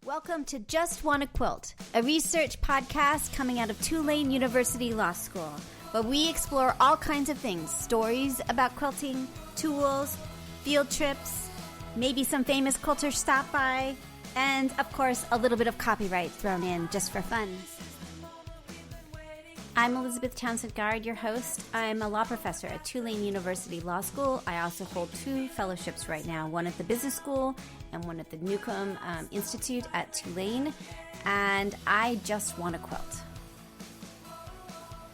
Welcome to Just WannaQuilt, a research podcast coming out of Tulane University Law School, where we explore all kinds of things, stories about quilting, tools, field trips, maybe some famous quilters stop by, and, of course, a little bit of copyright thrown in just for fun. I'm Elizabeth Townsend-Guard, your host. I'm a law professor at Tulane University Law School. I also hold 2 fellowships right now, one at the Business School and one at the Newcomb Institute at Tulane, and I just want to quilt.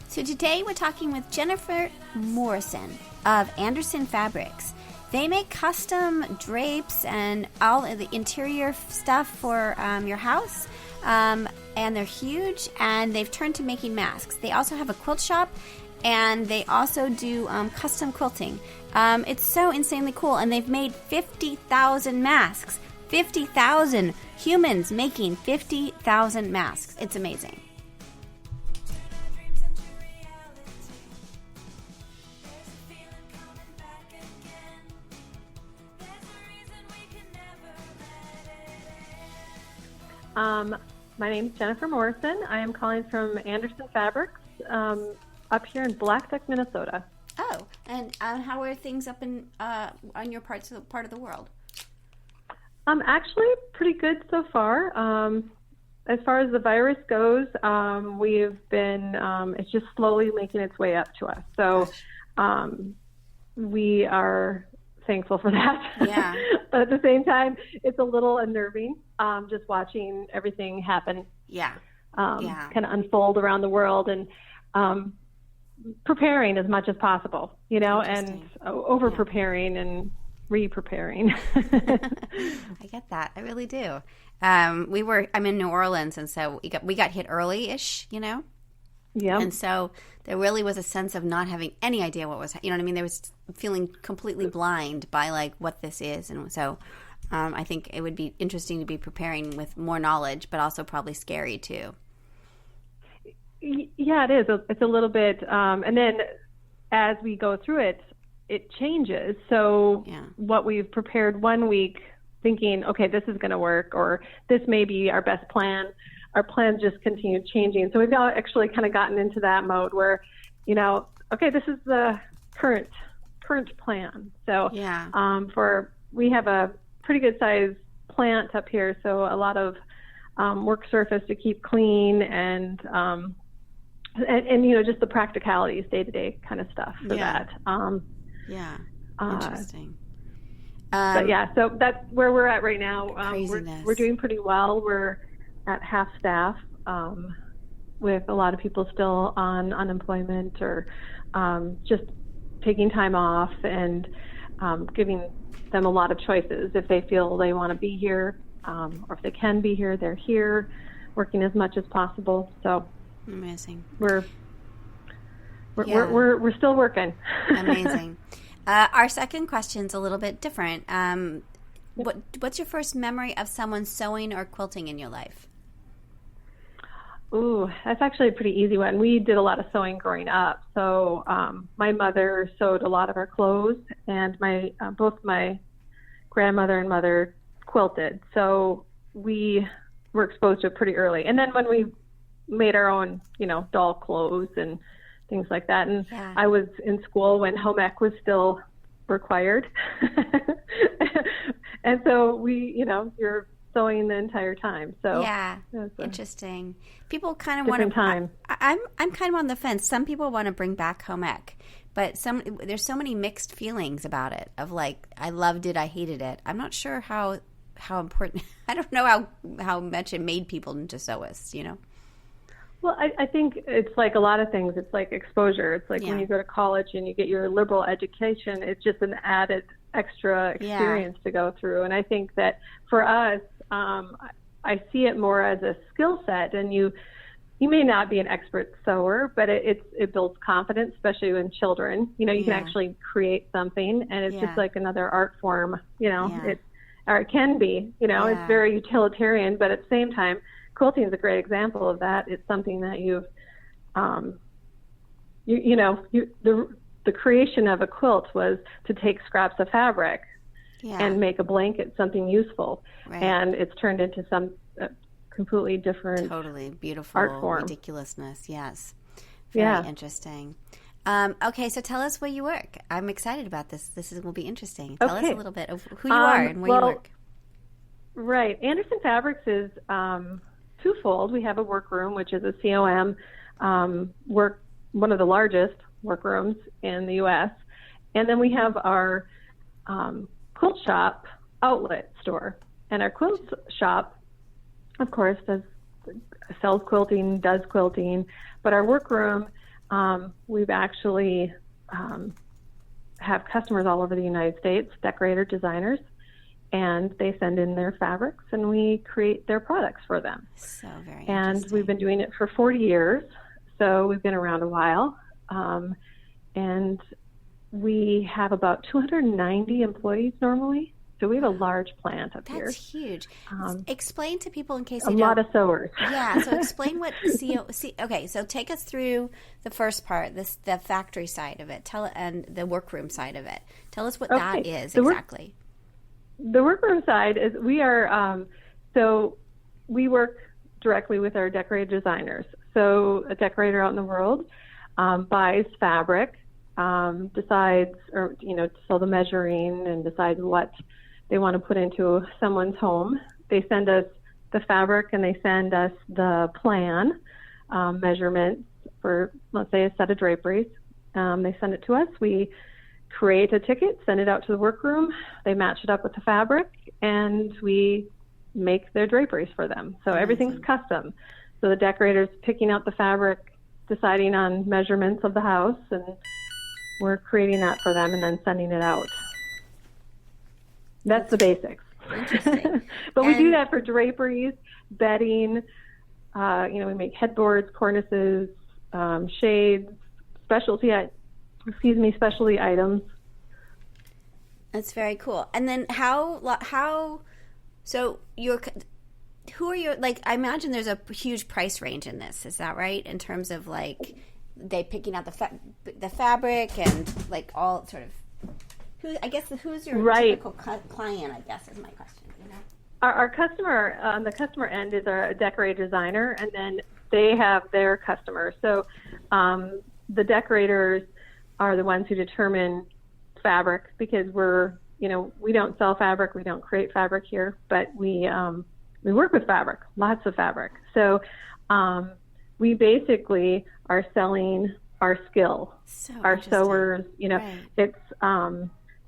So today we're talking with Jennifer Morrison of Anderson Fabrics. They make custom drapes and all of the interior stuff for your house. And they're huge, and they've turned to making masks. They also have a quilt shop, and they also do custom quilting. It's so insanely cool, and they've made 50,000 masks. 50,000 humans making 50,000 masks. It's amazing. My name is Jennifer Morrison. I am calling from Anderson Fabrics up here in Black Duck, Minnesota. Oh, and how are things up in on your part of the world? Actually, pretty good so far. As far as the virus goes, we've been, it's just slowly making its way up to us. So we are thankful for that. Yeah. But at the same time, it's a little unnerving just watching everything happen. Yeah. Kind of unfold around the world and preparing as much as possible, and over-preparing and re-preparing. I get that. I really do. I'm in New Orleans, and so we got hit early-ish, Yeah. And so there really was a sense of not having any idea what was, there was feeling completely blind by like what this is. And so I think it would be interesting to be preparing with more knowledge, but also probably scary too. Yeah, it is. It's a little bit. And then as we go through it, it changes. So what we've prepared one week thinking, okay, this is going to work, or this may be our best plan. Our plans just continue changing. So we've actually kind of gotten into that mode where, okay, this is the current plan. So we have a pretty good sized plant up here. So a lot of work surface to keep clean and just the practicalities, day-to-day kind of stuff for that. Interesting. So that's where we're at right now. Craziness. We're doing pretty well. We're at half staff, with a lot of people still on unemployment or just taking time off, and giving them a lot of choices. If they feel they want to be here, or if they can be here, they're here, working as much as possible. So amazing. We're still working. Amazing. Our second question's a little bit different. What's your first memory of someone sewing or quilting in your life? Ooh, that's actually a pretty easy one. We did a lot of sewing growing up. So my mother sewed a lot of our clothes, and both my grandmother and mother quilted. So we were exposed to it pretty early. And then when we made our own, doll clothes and things like that. And I was in school when home ec was still required. And so you're sewing the entire time. So interesting. People kind of want to. I'm kind of on the fence. Some people want to bring back home ec, but there's so many mixed feelings about it. Of like, I loved it, I hated it. I'm not sure how important. I don't know how much it made people into sewists. Well, I think it's like a lot of things. It's like exposure. It's like when you go to college and you get your liberal education, it's just an added extra experience to go through. And I think that for us, I see it more as a skill set. And you may not be an expert sewer, but it builds confidence, especially in children. You can actually create something, and it's just like another art form. It can be. It's very utilitarian, but at the same time, quilting is a great example of that. It's something that the creation of a quilt was to take scraps of fabric and make a blanket something useful. Right. And it's turned into some completely different, totally beautiful art form. Ridiculousness. Yes. Very interesting. Okay, so tell us where you work. I'm excited about this. Will be interesting. Tell us a little bit of who you are and where you work. Right. Anderson Fabrics is twofold. We have a workroom, which is a COM one of the largest workrooms in the U.S. And then we have our quilt shop outlet store. And our quilt shop, of course, sells quilting, does quilting. But our workroom, we've actually have customers all over the United States, decorator, designers, and they send in their fabrics and we create their products for them. So very And interesting. we've been doing it for 40 years, so we've been around a while. And we have about 290 employees normally. So we have a large plant up here. That's huge. Explain to people in case they don't. A lot of sewers. Yeah, so explain what okay, so take us through the first part, the factory side of it, and the workroom side of it. Tell us what that is exactly. The workroom side is we are, so we work directly with our decorator designers. So a decorator out in the world buys fabric, decides, or, so the measuring and decides what they want to put into someone's home. They send us the fabric and they send us the plan, measurements for, let's say, a set of draperies. They send it to us. We create a ticket, send it out to the workroom. They match it up with the fabric, and we make their draperies for them. So everything's custom. So the decorator's picking out the fabric, deciding on measurements of the house, and we're creating that for them and then sending it out. That's the basics. Interesting. But we do that for draperies, bedding. We make headboards, cornices, shades, specialty items. That's very cool. And then who are your, I imagine there's a huge price range in this. Is that right? In terms of they picking out the fabric and all sort of, who's your typical client, I guess is my question. Our customer, on the customer end, is a decorator designer, and then they have their customers. So the decorators are the ones who determine fabric, because we don't sell fabric, we don't create fabric here, but we work with fabric, lots of fabric. So we basically are selling our skill, our sewers. It's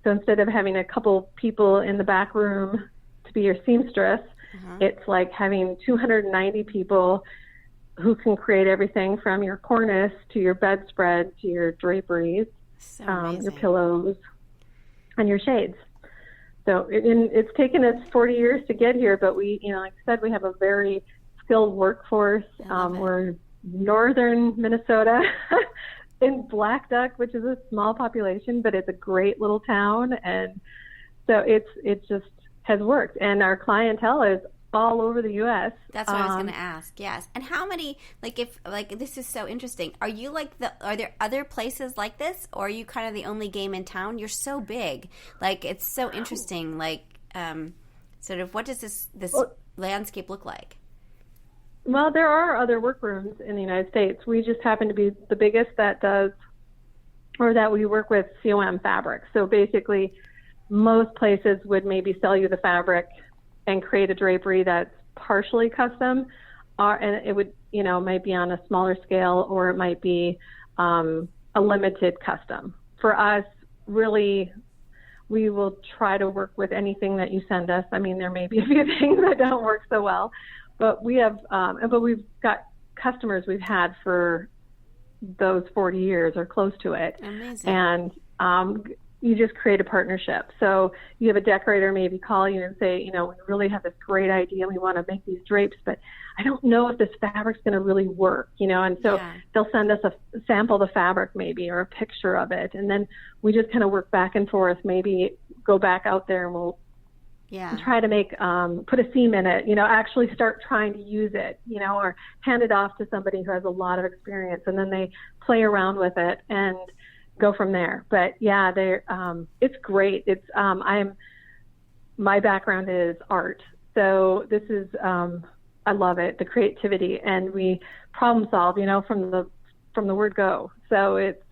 so instead of having a couple people in the back room to be your seamstress, it's like having 290 people who can create everything from your cornice to your bedspread to your draperies, your pillows, and your shades. So it's taken us 40 years to get here, but we, like I said, we have a very skilled workforce. We're northern Minnesota in Black Duck, which is a small population, but it's a great little town, and so it just has worked. And our clientele is all over the U.S. That's what I was going to ask. Yes. And how many, this is so interesting. Are you are there other places like this, or are you kind of the only game in town? You're so big. It's so interesting. Sort of, what does this landscape look like? Well, there are other workrooms in the United States. We just happen to be the biggest that we work with COM fabric. So basically, most places would maybe sell you the fabric and create a drapery that's partially custom, and it would, might be on a smaller scale, or it might be a limited custom. For us, really, we will try to work with anything that you send us. I mean, there may be a few things that don't work so well, but we have, but we've got customers we've had for those 40 years or close to it. Amazing. And you just create a partnership. So you have a decorator maybe call you and say, we really have this great idea. We want to make these drapes, but I don't know if this fabric's going to really work, and so they'll send us a sample of the fabric maybe, or a picture of it. And then we just kind of work back and forth, maybe go back out there and we'll try to make, put a seam in it, actually start trying to use it, or hand it off to somebody who has a lot of experience, and then they play around with it and go from there. But it's great. It's my background is art. So this is, I love it, the creativity, and we problem solve, from the word go. So it's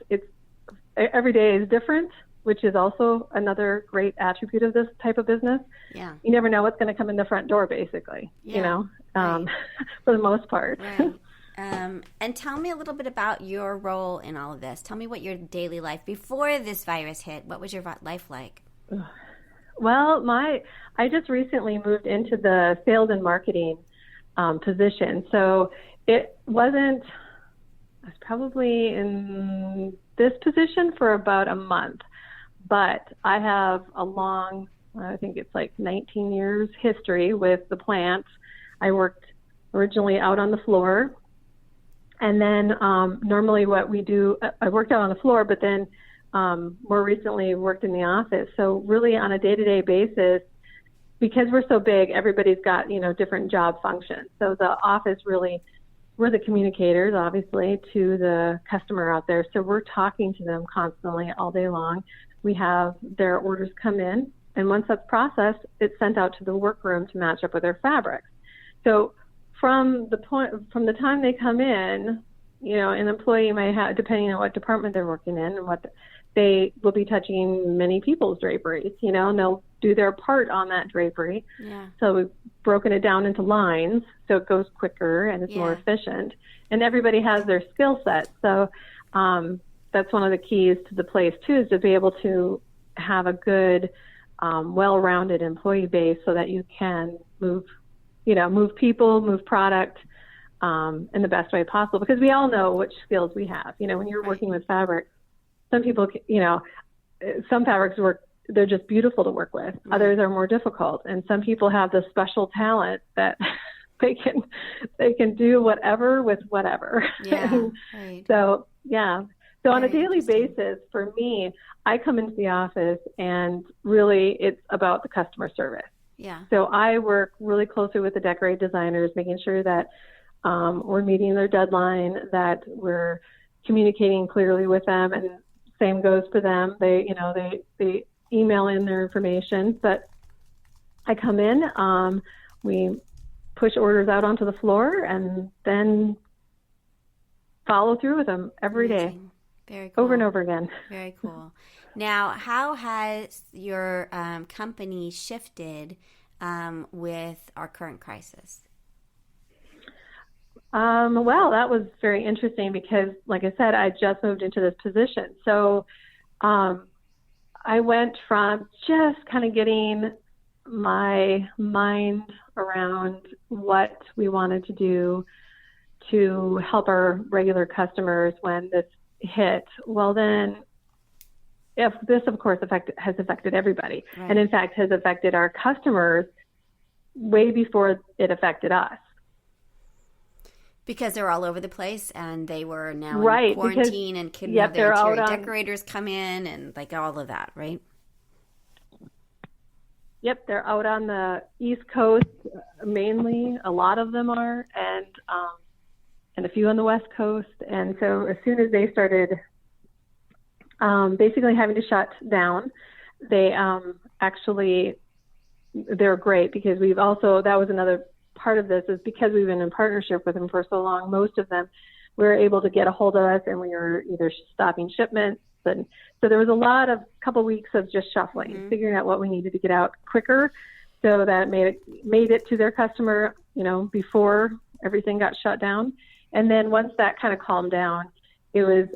every day is different, which is also another great attribute of this type of business. Yeah. You never know what's going to come in the front door, basically, right. For the most part. Right. And tell me a little bit about your role in all of this. Tell me what your daily life before this virus hit. What was your life like? Well, I just recently moved into the sales and marketing position. So I was probably in this position for about a month, but I have a long, I think it's like 19 years history with the plant. I worked originally out on the floor, and then normally what we do, I worked out on the floor, but then more recently worked in the office. So really on a day-to-day basis, because we're so big, everybody's got, different job functions. So the office really, we're the communicators, obviously, to the customer out there. So we're talking to them constantly all day long. We have their orders come in, and once that's processed, it's sent out to the workroom to match up with their fabrics. So from the time they come in, an employee might have, depending on what department they're working in and they will be touching many people's draperies, and they'll do their part on that drapery. Yeah. So we've broken it down into lines so it goes quicker and it's more efficient. And everybody has their skill set. So that's one of the keys to the place too, is to be able to have a good, well-rounded employee base so that you can move people, move product in the best way possible. Because we all know which skills we have. When you're working with fabric, some people, some fabrics they're just beautiful to work with. Mm-hmm. Others are more difficult. And some people have this special talent that they can do whatever with whatever. Yeah, right. So, yeah. So on a Very daily basis, for me, I come into the office and really it's about the customer service. Yeah. So I work really closely with the decorated designers, making sure that we're meeting their deadline, that we're communicating clearly with them, and same goes for them. They email in their information, but I come in, we push orders out onto the floor, and then follow through with them every day. Very cool. Over and over again. Very cool. Now, how has your company shifted with our current crisis? Well, that was very interesting because, like I said, I just moved into this position. So I went from just kind of getting my mind around what we wanted to do to help our regular customers when this hit. Well, then, if this, of course, has affected everybody, right, and in fact has affected our customers way before it affected us. Because they're all over the place, and they were now right, in quarantine, and couldn't have their interior decorators come in, and like all of that, right? Yep, they're out on the East Coast mainly. A lot of them are, and a few on the West Coast. And so as soon as they started basically having to shut down, they're great because that was another part of this, is because we've been in partnership with them for so long, most of them were able to get a hold of us, and we were either stopping shipments. And so there was a couple weeks of just shuffling, mm-hmm, figuring out what we needed to get out quicker so that made it to their customer, before everything got shut down. And then once that kind of calmed down, it was,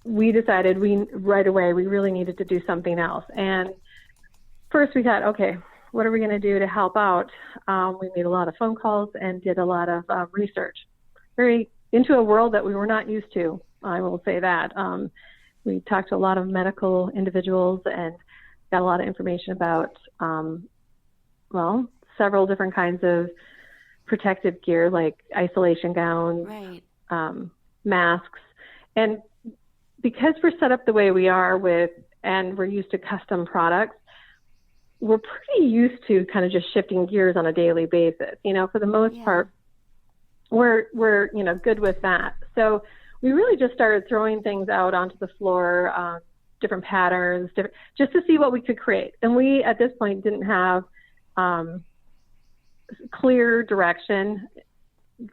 we decided right away we really needed to do something else. And first we thought, okay, what are we going to do to help out? We made a lot of phone calls and did a lot of research, very into a world that we were not used to. I will say that. We talked to a lot of medical individuals and got a lot of information about, several different kinds of protective gear, like isolation gowns, right, masks. And because we're set up the way we are and we're used to custom products, we're pretty used to kind of just shifting gears on a daily basis. For the most part, we're good with that. So we really just started throwing things out onto the floor, different patterns, just to see what we could create. And we, at this point, didn't have clear direction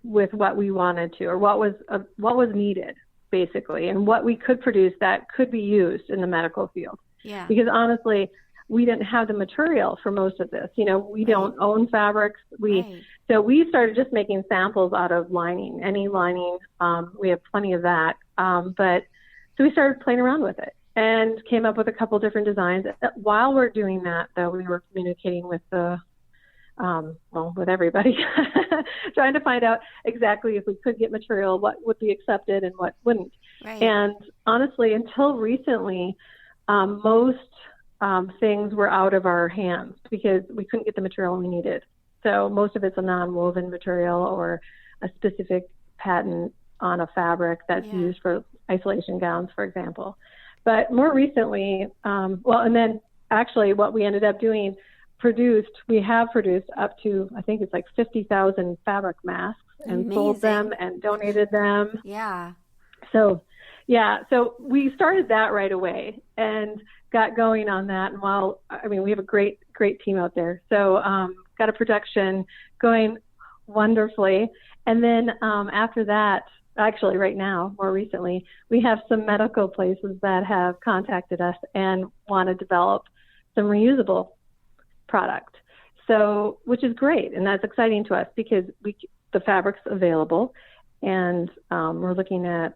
with what we wanted to, or what was needed, basically, and what we could produce that could be used in the medical field. Yeah. Because honestly, we didn't have the material for most of this. You know, we don't own fabrics. So we started just making samples out of lining, any lining. We have plenty of that. But so we started playing around with it and came up with a couple different designs. While we're doing that, though, we were communicating with with everybody, trying to find out exactly if we could get material, what would be accepted and what wouldn't. Right. And honestly, until recently, most things were out of our hands because we couldn't get the material we needed. So most of it's a non-woven material or a specific patent on a fabric that's used for isolation gowns, for example. But more recently, and then actually what we ended up doing, we have produced up to, I think it's like 50,000 fabric masks and sold them and donated them. Yeah. So we started that right away and got going on that. And we have a great team out there. So got a production going wonderfully. And then after that, actually right now, more recently, we have some medical places that have contacted us and want to develop some reusable product. So, which is great. And that's exciting to us because the fabric's available and we're looking at,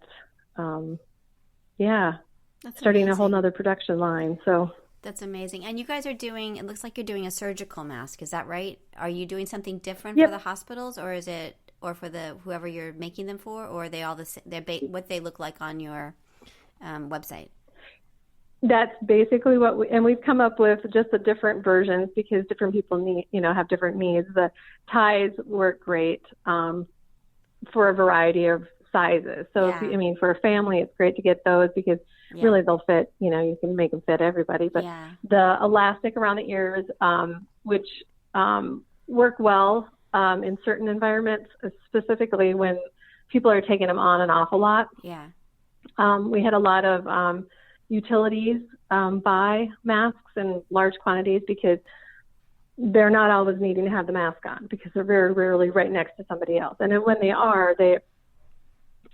starting a whole nother production line. So that's amazing. And you guys are it looks like you're doing a surgical mask. Is that right? Are you doing something different for the hospitals, or is it, or for whoever you're making them for, or are they all the same? What they look like on your website? That's basically and we've come up with just the different versions because different people have different needs. The ties work great for a variety of sizes. So, for a family, it's great to get those because really they'll fit, you can make them fit everybody. But the elastic around the ears, which work well in certain environments, specifically when people are taking them on and off a lot. Yeah. We had a lot of utilities buy masks in large quantities because they're not always needing to have the mask on because they're very rarely right next to somebody else. And then when they are, they're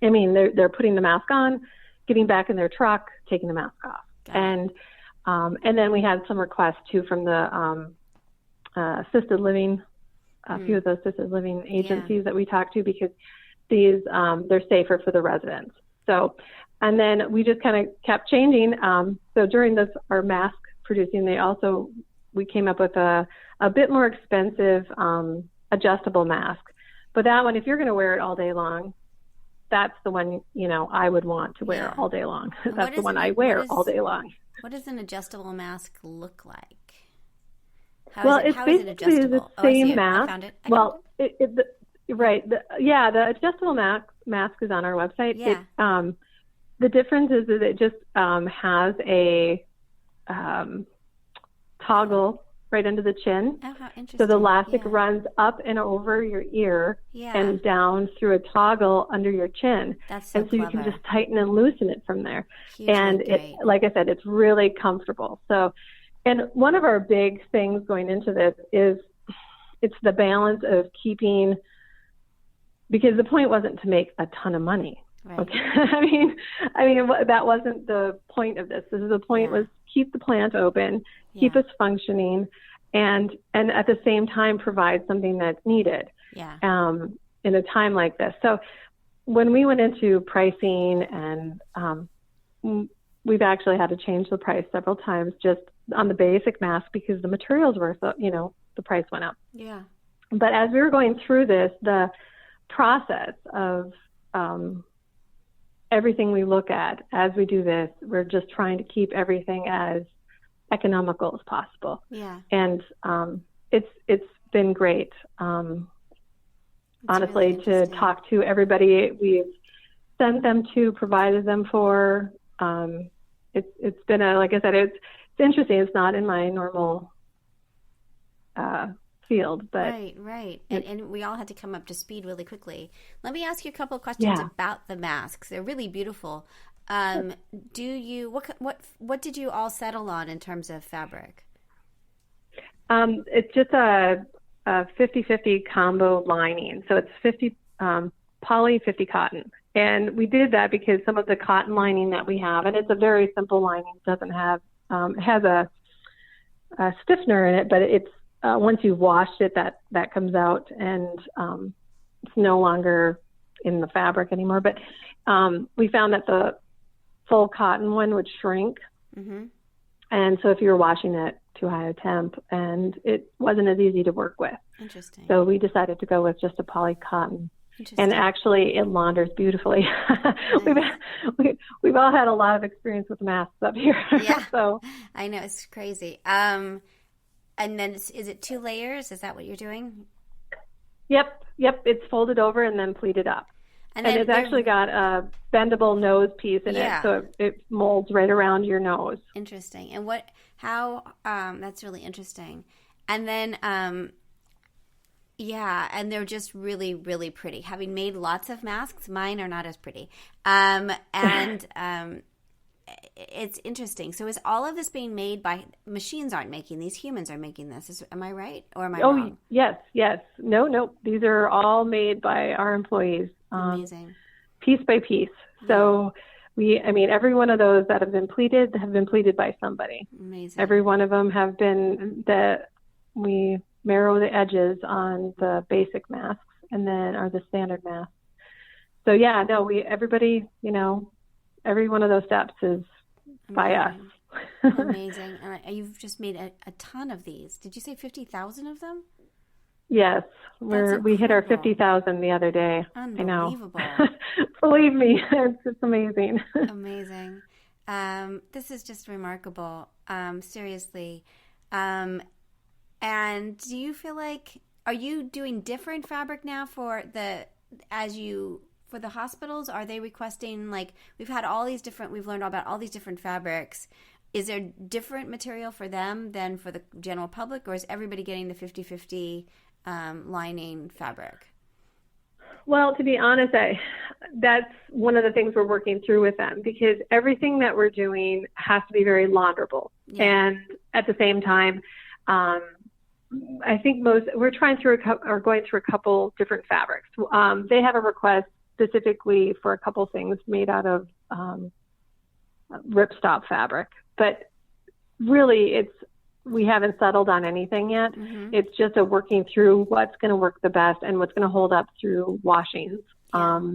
putting the mask on, getting back in their truck, taking the mask off. And then we had some requests too from the assisted living, a few of the assisted living agencies that we talked to because these they're safer for the residents. So, and then we just kind of kept changing. So during our mask producing, we came up with a bit more expensive adjustable mask. But that one, if you're going to wear it all day long, that's the one, I would want to wear all day long. That's the one I wear all day long. What does an adjustable mask look like? It's basically the same mask. I found it. The adjustable mask is on our website. Yeah. The difference is that it just has a toggle right under the chin. Oh, how interesting. So the elastic runs up and over your ear and down through a toggle under your chin. That's so clever. You can just tighten and loosen it from there. And like I said, it's really comfortable. So, and one of our big things going into this is it's the balance of keeping, because the point wasn't to make a ton of money. Right. Okay. I mean, that wasn't the point of this. The point was keep the plant open, keep us functioning, and at the same time provide something that's needed in a time like this. So when we went into pricing, and we've actually had to change the price several times just on the basic mask because the materials were so, the price went up. Yeah. But as we were going through this, the process of everything we look at as we do this, we're just trying to keep everything as economical as possible. Yeah. And it's been great. Honestly, really to talk to everybody we've sent them to, provided them for. It's been like I said, it's interesting. It's not in my normal field, but right. And we all had to come up to speed really quickly. Let me ask you a couple of questions about the masks. They're really beautiful. What did you all settle on in terms of fabric? It's just a 50-50 combo lining. So it's 50 poly, 50 cotton. And we did that because some of the cotton lining that we have, and it's a very simple lining, doesn't have, it has a stiffener in it, but it's, once you've washed it, that comes out, and it's no longer in the fabric anymore. But we found that the full cotton one would shrink. Mm-hmm. And so if you were washing it too high a temp, and it wasn't as easy to work with. Interesting. So we decided to go with just a poly cotton. And actually, it launders beautifully. Nice. We've all had a lot of experience with masks up here. Yeah, so I know, it's crazy. And then is it 2 layers? Is that what you're doing? Yep. It's folded over and then pleated up. And it's actually got a bendable nose piece in it, so it molds right around your nose. Interesting. And that's really interesting. And then, and they're just really, really pretty. Having made lots of masks, mine are not as pretty. It's interesting. So is all of this being made by machines? Aren't making these, humans are making this? Am I right, or am I wrong? Yes. No. These are all made by our employees. Amazing. Piece by piece. So every one of those that have been pleated by somebody. Amazing. Every one of them have been we marrow the edges on the basic masks and then are the standard masks. So everybody, every one of those steps is by us. Amazing. You've just made a ton of these. Did you say 50,000 of them? Yes. We hit our 50,000 the other day. Unbelievable. I know. Believe me, it's amazing. Amazing. This is just remarkable. Seriously. And do you feel like, are you doing different fabric now for the hospitals? Are they requesting, like, we've learned all about all these different fabrics. Is there different material for them than for the general public, or is everybody getting the 50-50 lining fabric? Well, to be honest, that's one of the things we're working through with them, because everything that we're doing has to be very launderable. Yeah. And at the same time, I think we're going through a couple different fabrics. They have a request specifically for a couple things made out of ripstop fabric, but really we haven't settled on anything yet. Mm-hmm. It's just a working through what's going to work the best and what's going to hold up through washings. Yeah.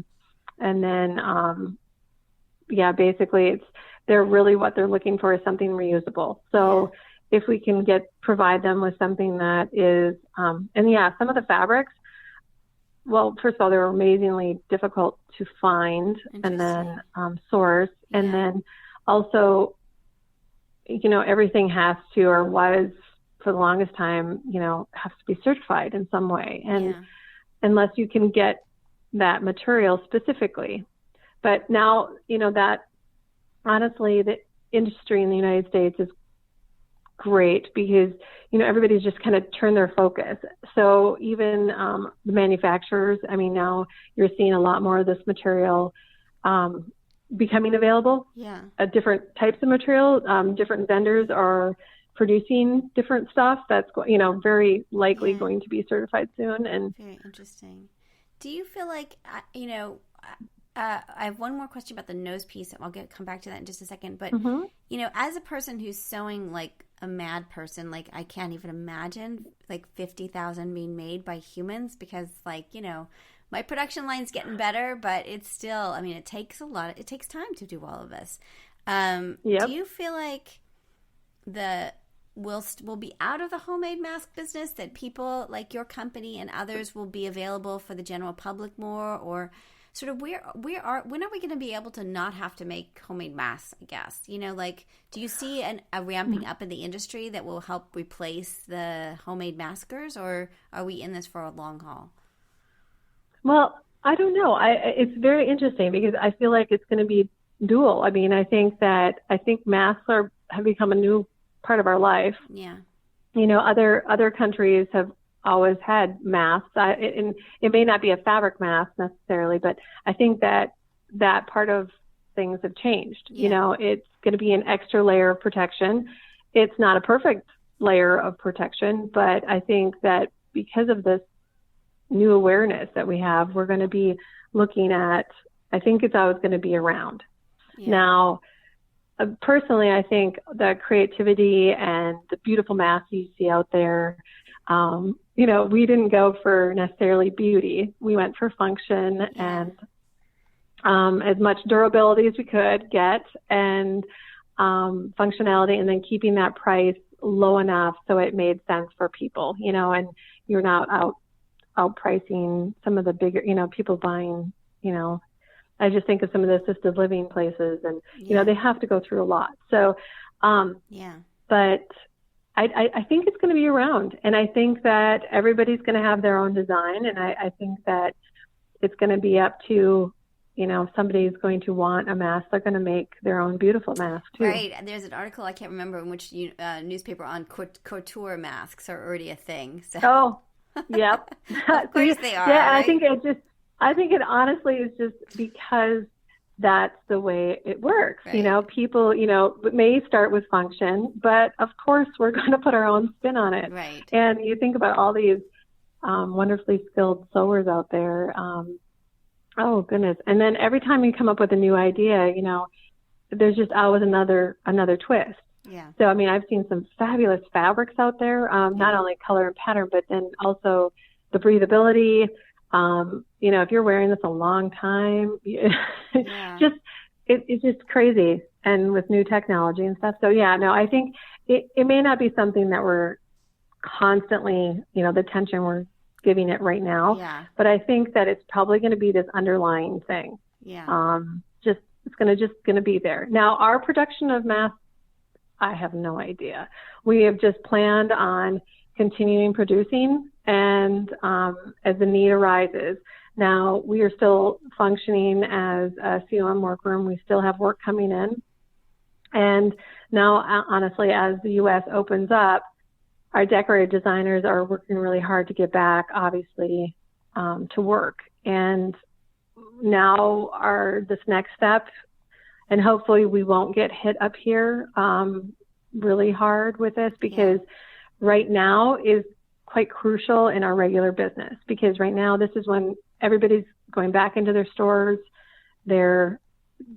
And then, basically they're really, what they're looking for is something reusable. So if we can provide them with something that is, some of the fabrics, well, first of all, they're amazingly difficult to find and then source. Yeah. And then also, everything has to, or was for the longest time, has to be certified in some way. And unless you can get that material specifically. But now, that honestly, the industry in the United States is great because, everybody's just kind of turned their focus. So even the manufacturers, now you're seeing a lot more of this material becoming available. Yeah. Different types of material. Different vendors are producing different stuff that's, very likely going to be certified soon. And very interesting. Do you feel like, I have one more question about the nose piece, and I'll come back to that in just a second. But, as a person who's sewing like a mad person, like I can't even imagine like 50,000 being made by humans because, like, my production line's getting better, but it's still, it takes it takes time to do all of this. Do you feel like we'll be out of the homemade mask business, that people like your company and others will be available for the general public more, or sort of when are we going to be able to not have to make homemade masks, I guess? Do you see a ramping up in the industry that will help replace the homemade maskers, or are we in this for a long haul? Well, I don't know. It's very interesting because I feel like it's going to be dual. I think masks have become a new part of our life. Yeah. Other countries have always had masks. And it may not be a fabric mask necessarily, but I think that part of things have changed. Yeah. It's going to be an extra layer of protection. It's not a perfect layer of protection, but I think that because of this new awareness that we have, we're going to be looking at, I think it's always going to be around. Yeah. Now, personally, I think the creativity and the beautiful masks you see out there, we didn't go for necessarily beauty. We went for function and as much durability as we could get, and functionality, and then keeping that price low enough so it made sense for people, and you're not outpricing some of the bigger, people buying, I just think of some of the assisted living places, and, they have to go through a lot. So, but I think it's going to be around, and I think that everybody's going to have their own design, and I think that it's going to be up to, if somebody's going to want a mask, they're going to make their own beautiful mask too. Right. And there's an article, I can't remember in which newspaper, on couture masks are already a thing. So. Oh, yep. Of course they are. Yeah, right? I think it honestly is just because that's the way it works. Right. People, may start with function, but of course we're going to put our own spin on it. Right. And you think about all these wonderfully skilled sewers out there. Oh goodness. And then every time you come up with a new idea, there's just always another twist. Yeah. So, I've seen some fabulous fabrics out there, not only color and pattern, but then also the breathability. If you're wearing this a long time, it's just crazy. And with new technology and stuff. So I think it may not be something that we're constantly, the attention we're giving it right now. Yeah. But I think that it's probably going to be this underlying thing. Yeah. It's going to be there. Now, our production of masks, I have no idea. We have just planned on continuing producing, and as the need arises. Now, we are still functioning as a COM workroom. We still have work coming in. And now, honestly, as the U.S. opens up, our decorative designers are working really hard to get back, obviously, to work. And now this next step, and hopefully we won't get hit up here really hard with this, because right now is quite crucial in our regular business, because right now this is when everybody's going back into their stores. They're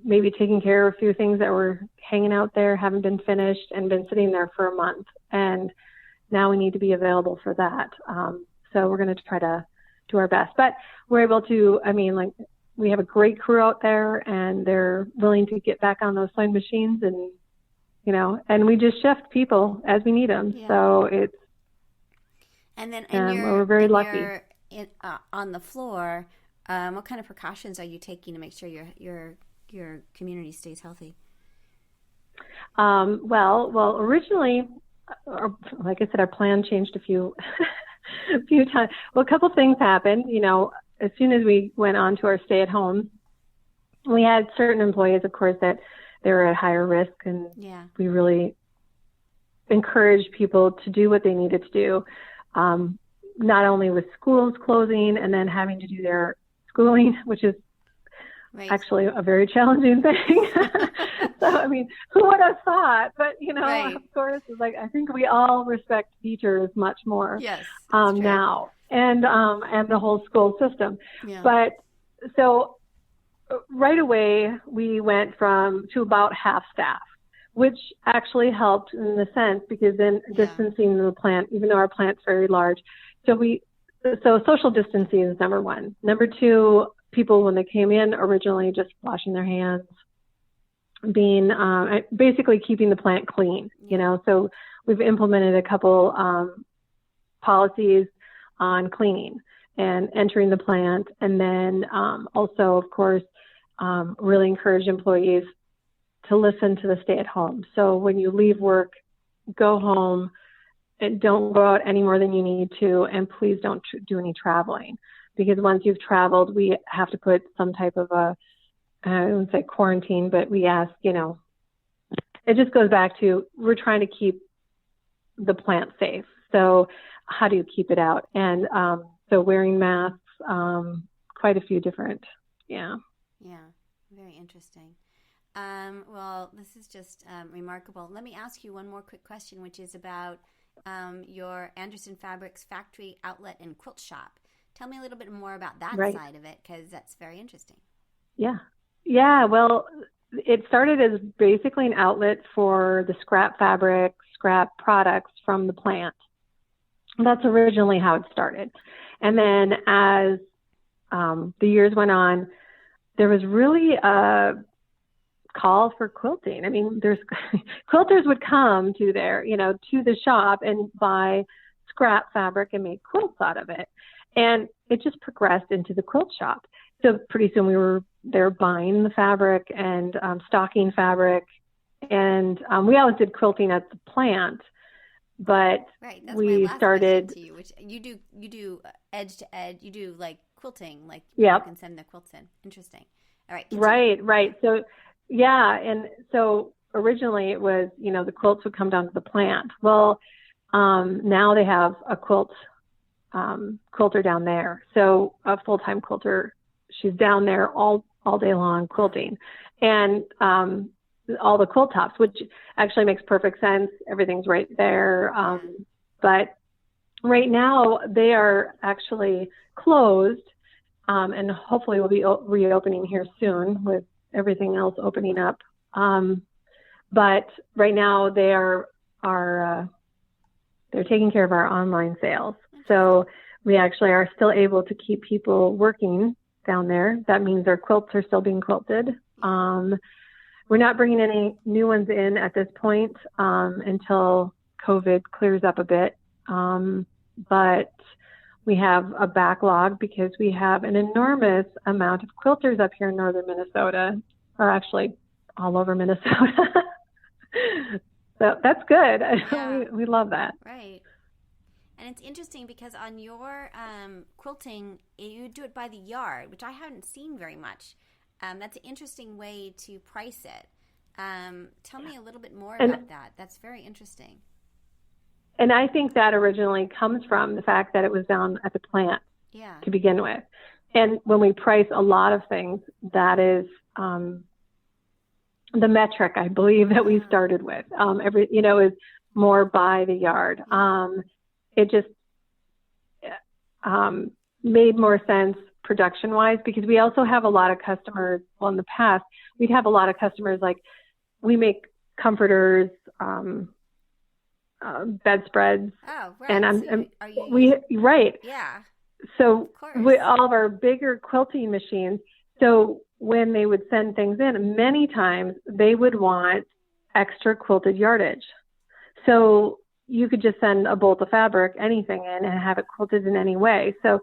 maybe taking care of a few things that were hanging out there, haven't been finished, and been sitting there for a month. And now we need to be available for that. So we're going to try to do our best. But we're able to, we have a great crew out there, and they're willing to get back on those sewing machines, and, and we just shift people as we need them. Yeah. So it's, and then we're very lucky. On the floor, what kind of precautions are you taking to make sure your community stays healthy? Well, originally, like I said, our plan changed a few times. Well, a couple things happened. As soon as we went on to our stay-at-home, we had certain employees, of course, that they were at higher risk, and we really encouraged people to do what they needed to do. Not only with schools closing and then having to do their schooling, which is actually a very challenging thing. So, who would have thought? But, of course, it's like, I think we all respect teachers much more now, and the whole school system. Yeah. But so right away, we went to about half staff, which actually helped in the sense, because then distancing the plant, even though our plant's very large. So social distancing is number one. Number two, people, when they came in originally, just washing their hands, being basically keeping the plant clean, So we've implemented a couple policies on cleaning and entering the plant. And then also, of course, really encourage employees to listen to the stay-at-home. So when you leave work, go home and don't go out any more than you need to, and please don't do any traveling, because once you've traveled, we have to put some type of I wouldn't say quarantine, but we ask, it just goes back to, we're trying to keep the plant safe. So how do you keep it out? And so wearing masks, quite a few different, Yeah, very interesting. Well, this is just remarkable. Let me ask you one more quick question, which is about your Anderson Fabrics factory outlet and quilt shop. Tell me a little bit more about that side of it, because that's very interesting. Yeah. Well, it started as basically an outlet for the scrap fabric, scrap products from the plant. That's originally how it started. And then as the years went on, there was really a call for quilting. I mean, there's quilters would come to to the shop and buy scrap fabric and make quilts out of it. And it just progressed into the quilt shop. So pretty soon they were buying the fabric and stocking fabric. And we always did quilting at the plant, but that's we my last started to you, which you do edge to edge. You do like quilting, like you can send the quilts in. Interesting. All right. Continue. Right. So yeah, and so originally it was the quilts would come down to the plant. Well, now they have a quilter down there. So a full-time quilter, she's down there all day long quilting, and all the quilt tops, which actually makes perfect sense. Everything's right there. But right now they are actually closed, and hopefully we'll be reopening here soon with everything else opening up. But right now they're taking care of our online sales. So we actually are still able to keep people working down there. That means our quilts are still being quilted. We're not bringing any new ones in at this point until COVID clears up a bit. But we have a backlog because we have an enormous amount of quilters up here in northern Minnesota, or actually all over Minnesota. So that's good. Yeah. We love that. Right. And it's interesting because on your quilting, you do it by the yard, which I haven't seen very much. That's an interesting way to price it. Tell me a little bit more about that. That's very interesting. And I think that originally comes from the fact that it was down at the plant to begin with. And when we price a lot of things, that is the metric, I believe, that we started with. Is more by the yard. It just made more sense production-wise, because we also have a lot of customers. Well, in the past, we'd have a lot of customers, like we make comforters, bedspreads. Oh, right. And right. Yeah. So with all of our bigger quilting machines, so when they would send things in, many times they would want extra quilted yardage. So you could just send a bolt of fabric, anything in, and have it quilted in any way. So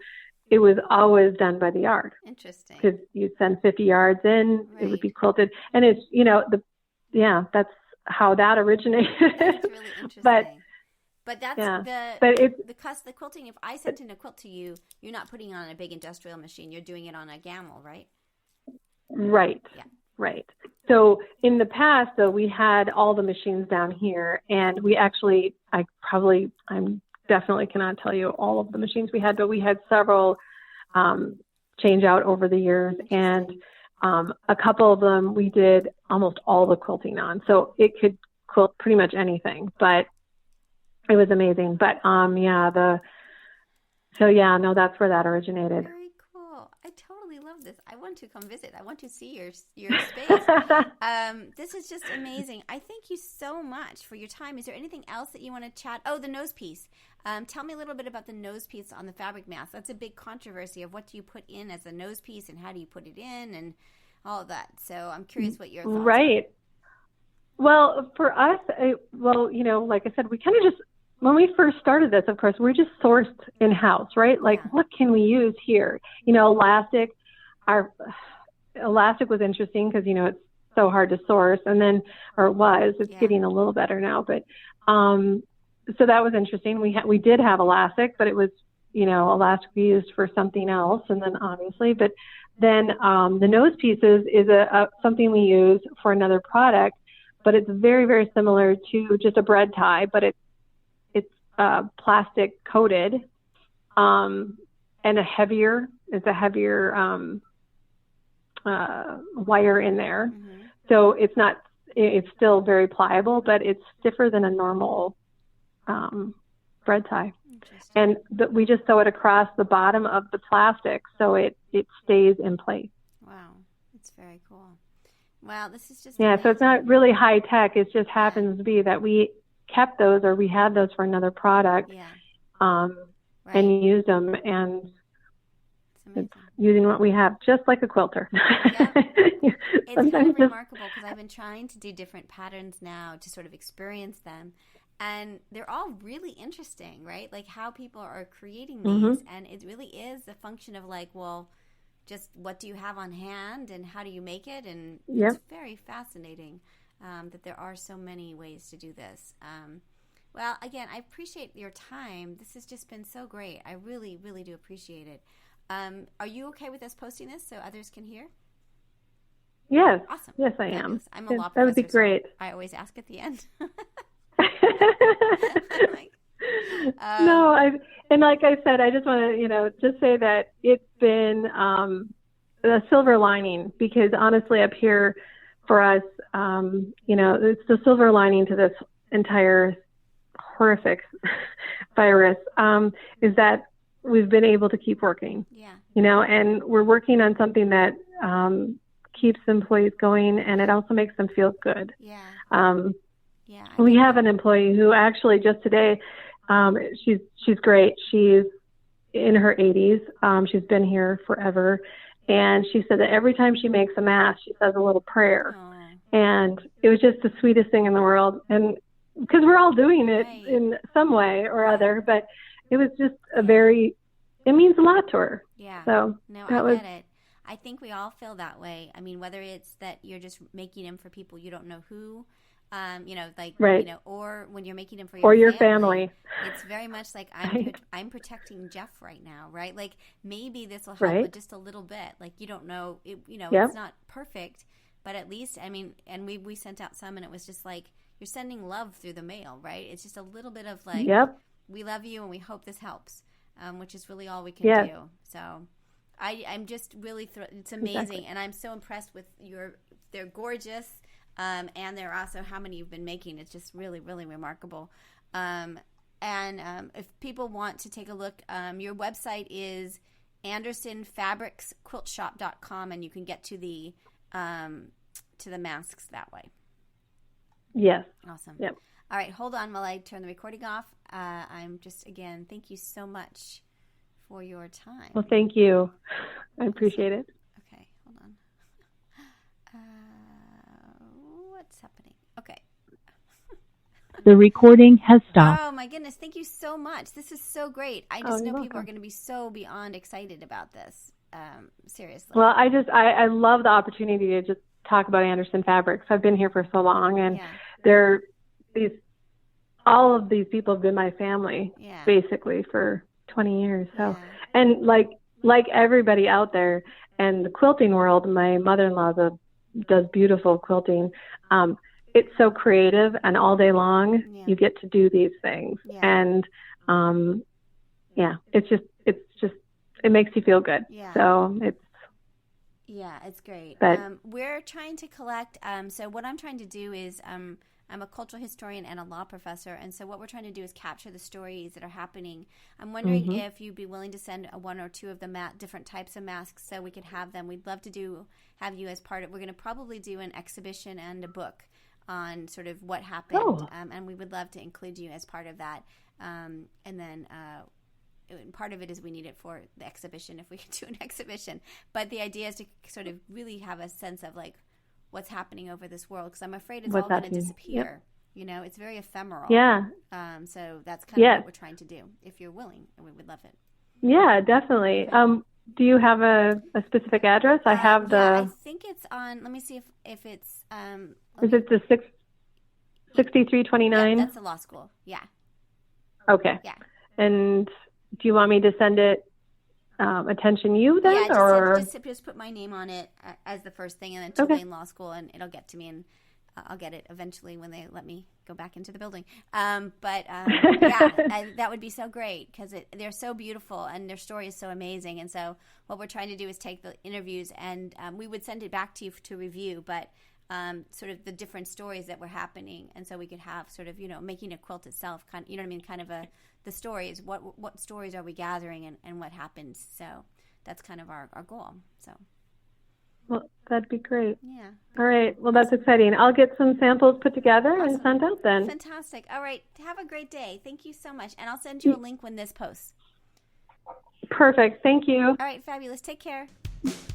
it was always done by the yard. Interesting. Because you'd send 50 yards in, it would be quilted. And it's, that's how that originated. That's really interesting. But that's the quilting. If I sent in a quilt to you, you're not putting it on a big industrial machine. You're doing it on a gamble, right? Right. Yeah. Right. So in the past, though, we had all the machines down here, and we actually, I definitely cannot tell you all of the machines we had, but we had several change out over the years, and a couple of them we did almost all the quilting on. So it could quilt pretty much anything, but it was amazing. But that's where that originated. Very cool. I totally love this. I want to come visit. I want to see your space. This is just amazing. I thank you so much for your time. Is there anything else that you want to chat? Oh, the nose piece. Tell me a little bit about the nose piece on the fabric mask. That's a big controversy of what do you put in as a nose piece and how do you put it in and all of that. So I'm curious what your thoughts are. Right. Well, for us, like I said, we kind of just, when we first started this, of course, we're just sourced in-house, right? Like, what can we use here? Elastic. Our elastic was interesting because, it's so hard to source. And then, it's getting a little better now. But so that was interesting. We did have elastic, but it was, elastic we used for something else. And then obviously, but then the nose pieces is something we use for another product, but it's very, very similar to just a bread tie, but it's plastic coated, and it's a heavier wire in there. Mm-hmm. so it's still very pliable, but it's stiffer than a normal bread tie. And we just sew it across the bottom of the plastic so it stays in place. Wow, it's very cool. Wow, this is just amazing. So it's not really high tech. It just happens to be that we kept those, or we had those for another product, and used them, and it's using what we have, just like a quilter. Yeah. It's kind of remarkable because I've been trying to do different patterns now to sort of experience them. And they're all really interesting, right? Like how people are creating these. And it really is a function of like, well, just what do you have on hand and how do you make it? And it's very fascinating that there are so many ways to do this. Well, again, I appreciate your time. This has just been so great. I really, really do appreciate it. Are you okay with us posting this so others can hear? Yes. Awesome. Yes, I am. I'm a law professor. That would be great. So I always ask at the end. And like I said, I just want to, just say that it's been a silver lining, because honestly up here for us, it's the silver lining to this entire horrific virus, is that we've been able to keep working, and we're working on something that keeps employees going, and it also makes them feel good. We have an employee who actually just today, she's great. She's in her 80s. She's been here forever. And she said that every time she makes a mask, she says a little prayer. And it was just the sweetest thing in the world. And because we're all doing it in some way or other, but it was just it means a lot to her. Yeah. So I get it. I think we all feel that way. I mean, whether it's that you're just making them for people you don't know who, or when you're making them for your family. It's very much like I'm protecting Jeff right now, right? Like maybe this will help with just a little bit. Like you don't know, it's not perfect, but at least, I mean, and we sent out some, and it was just like you're sending love through the mail, right? It's just a little bit of like, we love you and we hope this helps, which is really all we can do. So I'm just really it's amazing, and I'm so impressed with they're gorgeous. And they're also how many you've been making. It's just really, really remarkable. And if people want to take a look, your website is AndersonFabricsQuiltShop.com, and you can get to the masks that way. Yes. Awesome. Yep. All right, hold on while I turn the recording off. I'm just, again, thank you so much for your time. Well, thank you. I appreciate it. Okay, hold on. What's happening? Okay. The recording has stopped. Oh my goodness, thank you so much. This is so great. I just know people are going to be so beyond excited about this. Seriously. Well, I love the opportunity to just talk about Anderson Fabrics. I've been here for so long, and all of these people have been my family basically for 20 years. So, and like everybody out there in the quilting world, my mother-in-law does beautiful quilting. It's so creative, and all day long you get to do these things, and it makes you feel good. So it's great. But we're trying to collect. So what I'm trying to do is I'm a cultural historian and a law professor, and so what we're trying to do is capture the stories that are happening. I'm wondering if you'd be willing to send one or two of the different types of masks so we could have them. We'd love to have you as part of. We're going to probably do an exhibition and a book on sort of what happened, and we would love to include you as part of that. And then part of it is we need it for the exhibition if we can do an exhibition. But the idea is to sort of really have a sense of like what's happening over this world, because I'm afraid it's all going to disappear. Yep. It's very ephemeral. Yeah. So that's kind of what we're trying to do. If you're willing, we would love it. Yeah, definitely. Do you have a specific address? I have I think it's on. Let me see if it's. Is it the 6329? Yeah, that's the law school. Yeah. Okay. Yeah. And do you want me to send it attention you then? Just put my name on it as the first thing, and then Tulane Law School, and it'll get to me, and I'll get it eventually when they let me go back into the building. That would be so great, because they're so beautiful and their story is so amazing. And so what we're trying to do is take the interviews, and we would send it back to you to review, but sort of the different stories that were happening, and so we could have sort of, making a quilt itself, kind of, you know what I mean, kind of the stories. What stories are we gathering, and what happened? So that's kind of our goal. So. Well, that'd be great. Yeah. All right. Well, that's exciting. I'll get some samples put together and sent out then. Fantastic. All right. Have a great day. Thank you so much. And I'll send you a link when this posts. Perfect. Thank you. All right. Fabulous. Take care.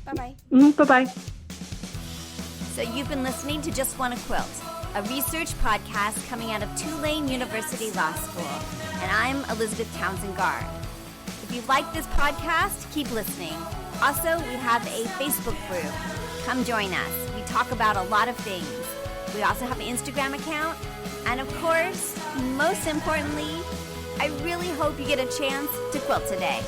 Bye-bye. Bye-bye. So you've been listening to Just Wanna Quilt, a research podcast coming out of Tulane University Law School. And I'm Elizabeth Townsend Gard. If you like this podcast, keep listening. Also, we have a Facebook group. Come join us. We talk about a lot of things. We also have an Instagram account. And of course, most importantly, I really hope you get a chance to quilt today.